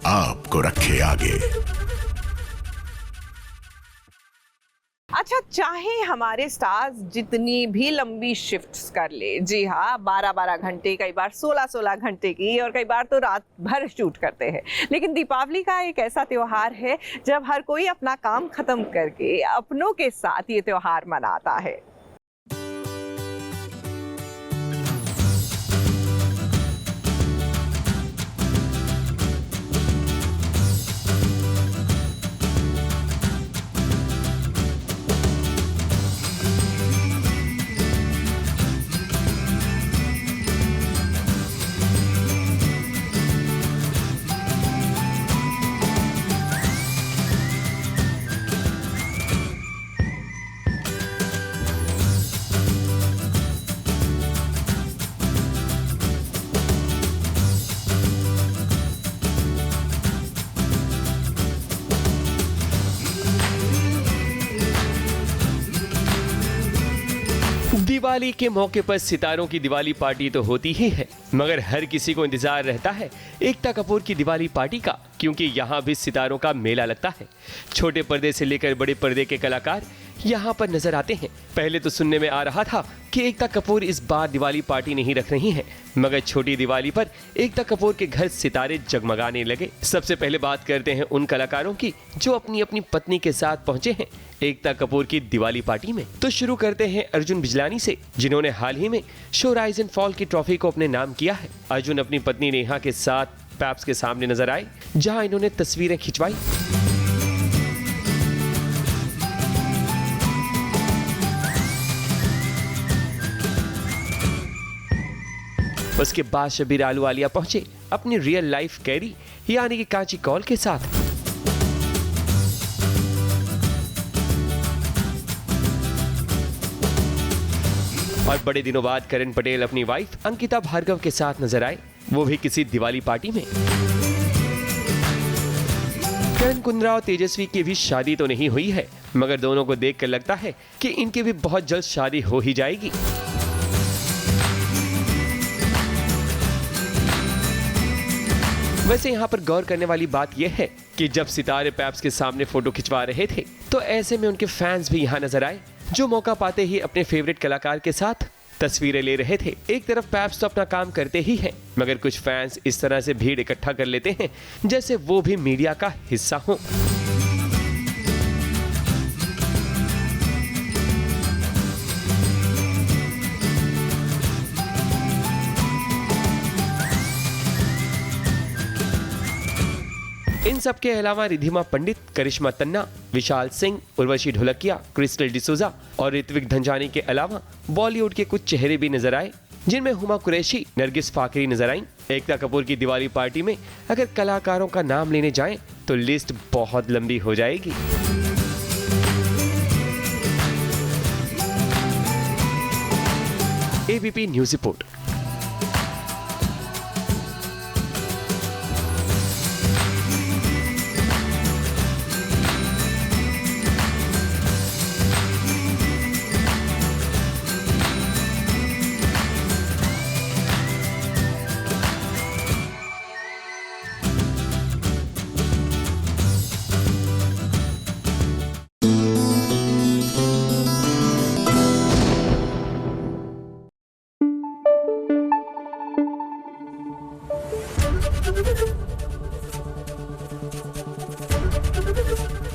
आपको रखे आगे। अच्छा, चाहे हमारे स्टार्स जितनी भी लंबी शिफ्ट्स कर ले, जी हाँ, 12-12 घंटे, कई बार 16-16 घंटे की, और कई बार तो रात भर शूट करते हैं, लेकिन दीपावली का एक ऐसा त्योहार है जब हर कोई अपना काम खत्म करके अपनों के साथ ये त्योहार मनाता है। दिवाली के मौके पर सितारों की दिवाली पार्टी तो होती ही है, मगर हर किसी को इंतजार रहता है एकता कपूर की दिवाली पार्टी का, क्योंकि यहाँ भी सितारों का मेला लगता है। छोटे पर्दे से लेकर बड़े पर्दे के कलाकार यहाँ पर नजर आते हैं। पहले तो सुनने में आ रहा था कि एकता कपूर इस बार दिवाली पार्टी नहीं रख रही हैं, मगर छोटी दिवाली पर एकता कपूर के घर सितारे जगमगाने लगे। सबसे पहले बात करते हैं उन कलाकारों की जो अपनी अपनी पत्नी के साथ पहुंचे हैं एकता कपूर की दिवाली पार्टी में। तो शुरू करते हैं अर्जुन बिजलानी से, जिन्होंने हाल ही में शो राइज एंड फॉल की ट्रॉफी को अपने नाम किया है। अर्जुन अपनी पत्नी नेहा के साथ पैप्स के सामने नजर आए, जहां इन्होंने तस्वीरें खिंचवाई। उसके बाद शबीर आलूवालिया पहुंचे अपनी रियल लाइफ कैरी यानी कि कांची कौल के साथ। और बड़े दिनों बाद करण पटेल अपनी वाइफ अंकिता भार्गव के साथ नजर आए, वो भी किसी दिवाली पार्टी में। करण कुंद्रा और तेजस्वी की भी शादी तो नहीं हुई है, मगर दोनों को देखकर लगता है कि इनकी भी बहुत जल्द शादी हो ही जाएगी। वैसे यहाँ पर गौर करने वाली बात यह है कि जब सितारे पैप्स के सामने फोटो खिंचवा रहे थे, तो ऐसे में उनके फैंस भी यहाँ नजर आए, जो मौका पाते ही अपने फेवरेट कलाकार के साथ तस्वीरें ले रहे थे। एक तरफ पैप्स तो अपना काम करते ही हैं, मगर कुछ फैंस इस तरह से भीड़ इकट्ठा कर लेते हैं जैसे वो भी मीडिया का हिस्सा हों। इन सब के अलावा रिधिमा पंडित, करिश्मा तन्ना, विशाल सिंह, उर्वशी ढोलकिया, क्रिस्टल डिसूजा और ऋत्विक धनजानी के अलावा बॉलीवुड के कुछ चेहरे भी नजर आए, जिनमें हुमा कुरैशी, नरगिस फाकरी नजर आईं। एकता कपूर की दिवाली पार्टी में अगर कलाकारों का नाम लेने जाएं तो लिस्ट बहुत लंबी हो जाएगी। ABP news report.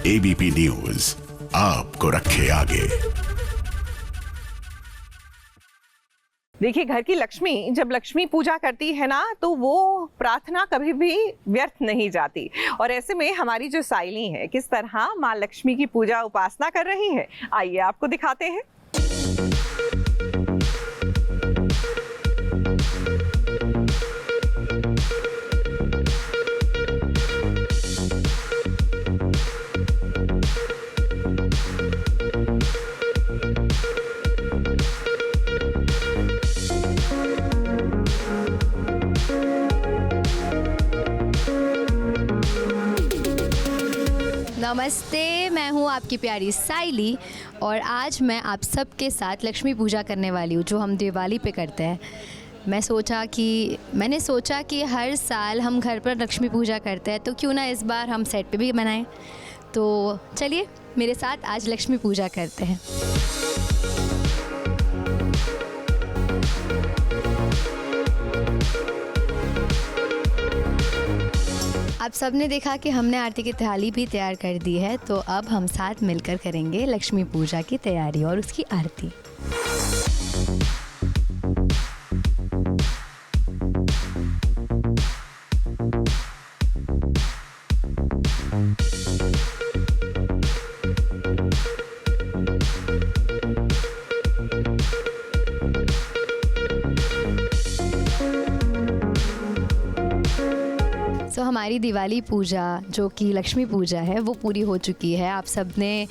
ABP news आपको रखे आगे। देखिए, घर की लक्ष्मी जब लक्ष्मी पूजा करती है ना, तो वो प्रार्थना कभी भी व्यर्थ नहीं जाती। और ऐसे में हमारी जो साइली है किस तरह माँ लक्ष्मी की पूजा उपासना कर रही है, आइए आपको दिखाते हैं। नमस्ते, मैं हूँ आपकी प्यारी साइली और आज मैं आप सबके साथ लक्ष्मी पूजा करने वाली हूँ, जो हम दिवाली पे करते हैं। मैंने सोचा कि हर साल हम घर पर लक्ष्मी पूजा करते हैं, तो क्यों ना इस बार हम सेट पे भी बनाएं। तो चलिए मेरे साथ आज लक्ष्मी पूजा करते हैं। आप सबने देखा कि हमने आरती की थाली भी तैयार कर दी है, तो अब हम साथ मिलकर करेंगे लक्ष्मी पूजा की तैयारी और उसकी आरती। तो हमारी दिवाली पूजा जो कि लक्ष्मी पूजा है वो पूरी हो चुकी है। आप सब ने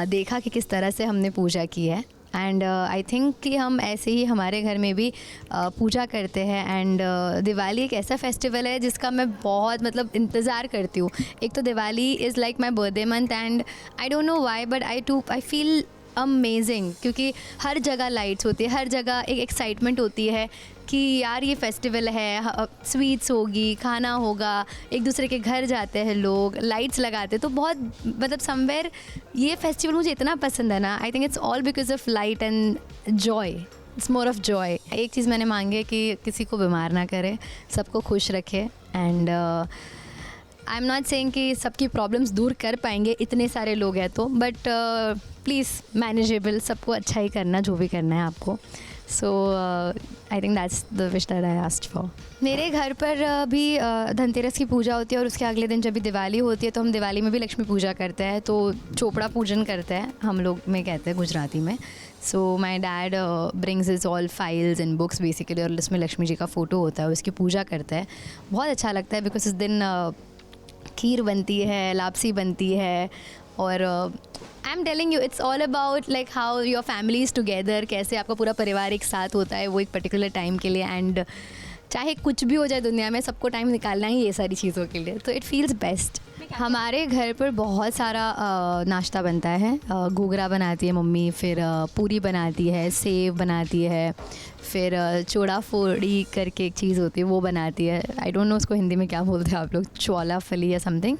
देखा कि किस तरह से हमने पूजा की है, एंड आई थिंक कि हम ऐसे ही हमारे घर में भी पूजा करते हैं। एंड दिवाली एक ऐसा फेस्टिवल है जिसका मैं बहुत इंतज़ार करती हूँ। एक तो Diwali is like my birthday month, and I don't know why but I feel amazing, क्योंकि हर जगह लाइट्स होती है, हर जगह एक एक्साइटमेंट होती है कि यार ये फेस्टिवल है, स्वीट्स होगी, खाना होगा, एक दूसरे के घर जाते हैं लोग, लाइट्स लगाते हैं, तो बहुत मतलब समवेयर ये फेस्टिवल मुझे इतना पसंद है ना. I think it's all because of light and Joy. It's more of Joy. एक चीज़ मैंने मांगी है कि किसी को बीमार ना करे, सबको खुश रखे. And I am not saying कि सबकी प्रॉब्लम्स दूर कर पाएंगे, इतने सारे लोग हैं तो, बट प्लीज़ मैनेजेबल, सबको अच्छा ही करना जो भी करना है आपको. So I think that's the wish that I asked for. मेरे घर पर भी धनतेरस की पूजा होती है और उसके अगले दिन जब भी दिवाली होती है तो हम दिवाली में भी लक्ष्मी पूजा करते हैं. तो चोपड़ा पूजन करते हैं हम लोग में, कहते हैं गुजराती में. So my dad brings his all files and books basically, और उसमें लक्ष्मी जी का फ़ोटो होता है, उसकी पूजा करते हैं. बहुत अच्छा लगता है बिकॉज इस दिन खीर बनती है, लापसी बनती है, और I am telling you it's all about like how your family is together, कैसे आपका पूरा परिवार एक साथ होता है वो एक पर्टिकुलर टाइम के लिए. एंड चाहे कुछ भी हो जाए दुनिया में, सबको टाइम निकालना ही ये सारी चीज़ों के लिए, तो इट फील्स बेस्ट. हमारे घर पर बहुत सारा नाश्ता बनता है. घूघरा बनाती है मम्मी, फिर पूरी बनाती है, सेव बनाती है, फिर चोड़ा फोड़ी करके एक चीज़ होती है वो बनाती है. आई डोंट नो उसको हिंदी में क्या बोलते हैं आप लोग, चौला फली या समथिंग.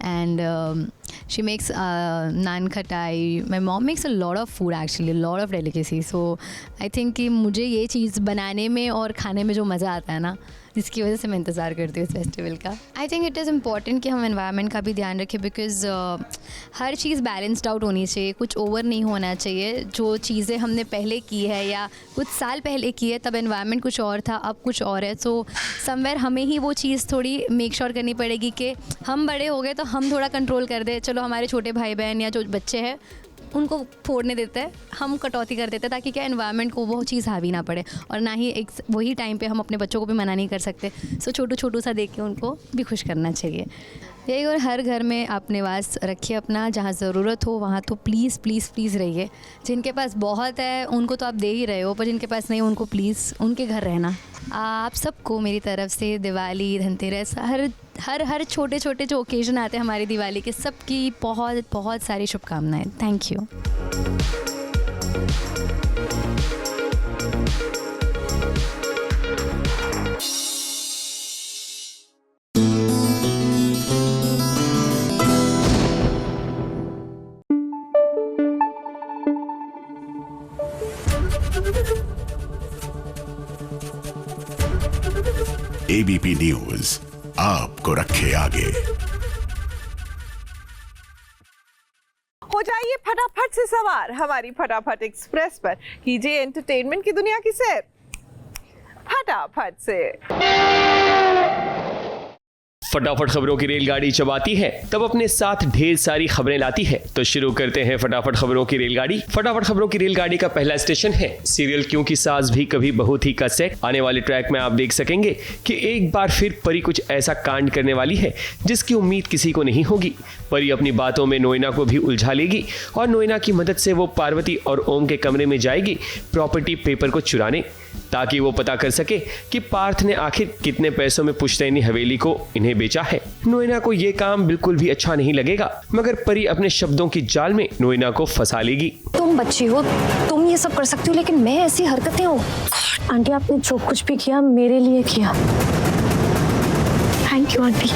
एंड शी मेक्स नान खटाई. My mom makes a lot of food actually, lot of delicacy. So I think कि मुझे ये चीज़ बनाने में और खाने में जो मज़ा आता है ना, जिसकी वजह से मैं इंतज़ार करती हूँ इस फेस्टिवल का. I think it is important कि हम एनवायरनमेंट का भी ध्यान रखें, because her cheese balanced out होनी चाहिए, कुछ ओवर नहीं होना चाहिए. जो चीज़ें हमने पहले की है या कुछ साल पहले की है, तब एनवायरनमेंट कुछ और था, अब कुछ और है. सो समवेयर हमें ही वो चीज़ थोड़ी मेक श्योर करनी पड़ेगी कि हम बड़े हो गए तो हम थोड़ा कंट्रोल कर दें. चलो हमारे छोटे भाई बहन या जो बच्चे हैं उनको फोड़ने देते हैं, हम कटौती कर देते हैं, ताकि क्या एनवायरनमेंट को वो चीज़ हावी ना पड़े. और ना ही एक वही टाइम पे हम अपने बच्चों को भी मना नहीं कर सकते. सो छोटू सा देख के उनको भी खुश करना चाहिए. यही, और हर घर में आप निवास रखिए अपना, जहाँ ज़रूरत हो वहाँ तो प्लीज़ प्लीज़ प्लीज़ रहिए. जिनके पास बहुत है उनको तो आप दे ही रहे हो, पर जिनके पास नहीं उनको प्लीज़ उनके घर रहना. आप सबको मेरी तरफ से दिवाली, धनतेरस, हर छोटे छोटे जो ओकेजन आते हैं हमारी दिवाली के, सबकी बहुत बहुत सारी शुभकामनाएं. Thank you. एबीपी न्यूज आपको रखे आगे. हो जाइए फटाफट से सवार हमारी फटाफट एक्सप्रेस पर, कीजिए एंटरटेनमेंट की दुनिया की सैर फटाफट से. फटाफट खबरों की रेलगाड़ी जब आती है तब अपने साथ ढेर सारी खबरें लाती है. तो शुरू करते हैं फटाफट खबरों की रेलगाड़ी. फटाफट खबरों की रेलगाड़ी का पहला स्टेशन है सीरियल क्यों की सास भी कभी बहू थी का सेट. आने वाले ट्रैक में आप देख सकेंगे कि एक बार फिर परी कुछ ऐसा कांड करने वाली है जिसकी उम्मीद किसी को नहीं होगी. परी अपनी बातों में नोएना को भी उलझा लेगी और नोएना की मदद से वो पार्वती और ओम के कमरे में जाएगी प्रॉपर्टी पेपर को चुराने, ताकि वो पता कर सके कि पार्थ ने आखिर कितने पैसों में पुश्तैनी हवेली को इन्हें बेचा है. नोएना को ये काम बिल्कुल भी अच्छा नहीं लगेगा, मगर परी अपने शब्दों की जाल में नोएना को फंसा लेगी. तुम बच्ची हो, तुम ये सब कर सकती हो, लेकिन मैं ऐसी हरकतें हूँ. आंटी आपने जो कुछ भी किया मेरे लिए किया. Thank you aunty.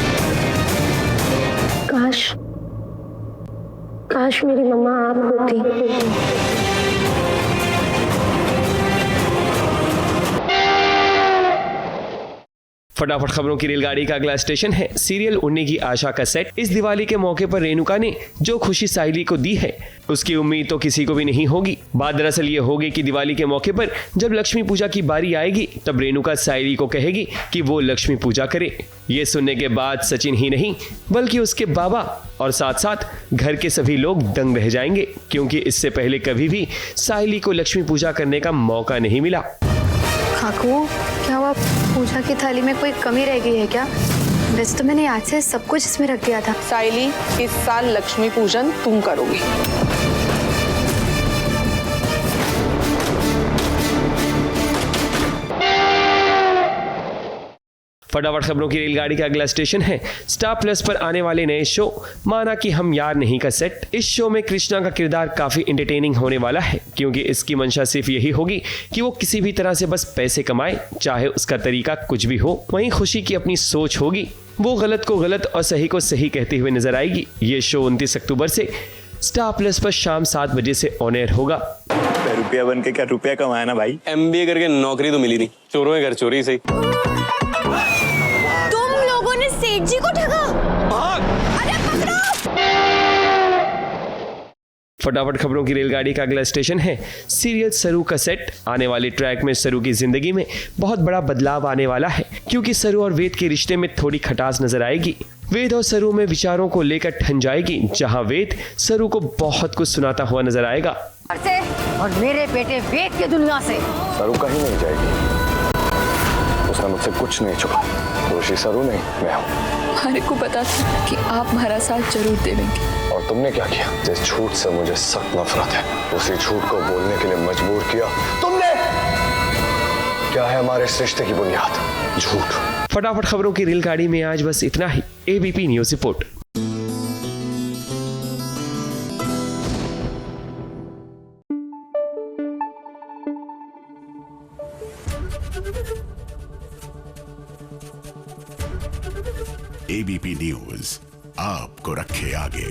काश मेरी मम्मा आप होती. फटाफट खबरों की रेलगाड़ी का अगला स्टेशन है सीरियल उड़ने की आशा का सेट. इस दिवाली के मौके पर रेणुका ने जो खुशी साहिली को दी है उसकी उम्मीद तो किसी को भी नहीं होगी. बात दरअसल ये होगी कि दिवाली के मौके पर जब लक्ष्मी पूजा की बारी आएगी तब रेणुका साहिली को कहेगी कि वो लक्ष्मी पूजा करे. ये सुनने के बाद सचिन ही नहीं बल्कि उसके बाबा और साथ साथ घर के सभी लोग दंग रह जाएंगे, क्योंकि इससे पहले कभी भी साहिली को लक्ष्मी पूजा करने का मौका नहीं मिला. काकू, क्या हुआ? पूजा की थाली में कोई कमी रह गई है क्या? वैसे तो मैंने आज से सब कुछ इसमें रख दिया था. साइली, इस साल लक्ष्मी पूजन तुम करोगी. फटाफट खबरों की रेलगाड़ी का अगला स्टेशन है स्टार प्लस पर आने वाले नए शो माना कि हम यार नहीं का सेट। इस शो में कृष्णा का किरदार काफी एंटरटेनिंग होने वाला है, क्योंकि इसकी मंशा सिर्फ यही होगी कि वो किसी भी तरह से बस पैसे कमाए, चाहे उसका तरीका कुछ भी हो। वहीं खुशी की अपनी सोच होगी, वो गलत को गलत और सही को सही कहते हुए नजर आएगी। ये शो 29 अक्टूबर से स्टार प्लस पर शाम 7 बजे से ऑन एयर होगा। रुपया बन के क्या रुपया कमाया ना भाई, MBA करके नौकरी तो मिली नहीं, चोरों के घर चोरी से। तुम लोगों ने सेठ जी को ठगा? अरे पकड़ो! फटाफट खबरों की रेलगाड़ी का अगला स्टेशन है सीरियल सरू का सेट। आने वाले ट्रैक में सरू की जिंदगी में बहुत बड़ा बदलाव आने वाला है, क्योंकि सरू और वेद के रिश्ते में थोड़ी खटास नजर आएगी। वेद और सरू में विचारों को लेकर ठन जाएगी, जहां वेद सरू को बहुत कुछ सुनाता हुआ नजर आएगा। और मेरे बेटे वेद की दुनिया से सरू कहीं नहीं जाएगी, उसने मुझसे कुछ नहीं छुपा। दोषी सरू नहीं, मैं हूँ। हमारे को पता था कि आप हमारा साथ जरूर देंगे। और तुमने क्या किया? जिस झूठ से मुझे सख्त नफरत है, उसी झूठ को बोलने के लिए मजबूर किया तुमने। क्या है हमारे इस रिश्ते की बुनियाद? झूठ। फटाफट खबरों की रेलगाड़ी में आज बस इतना ही। ABP news report. ABP news आपको रखे आगे।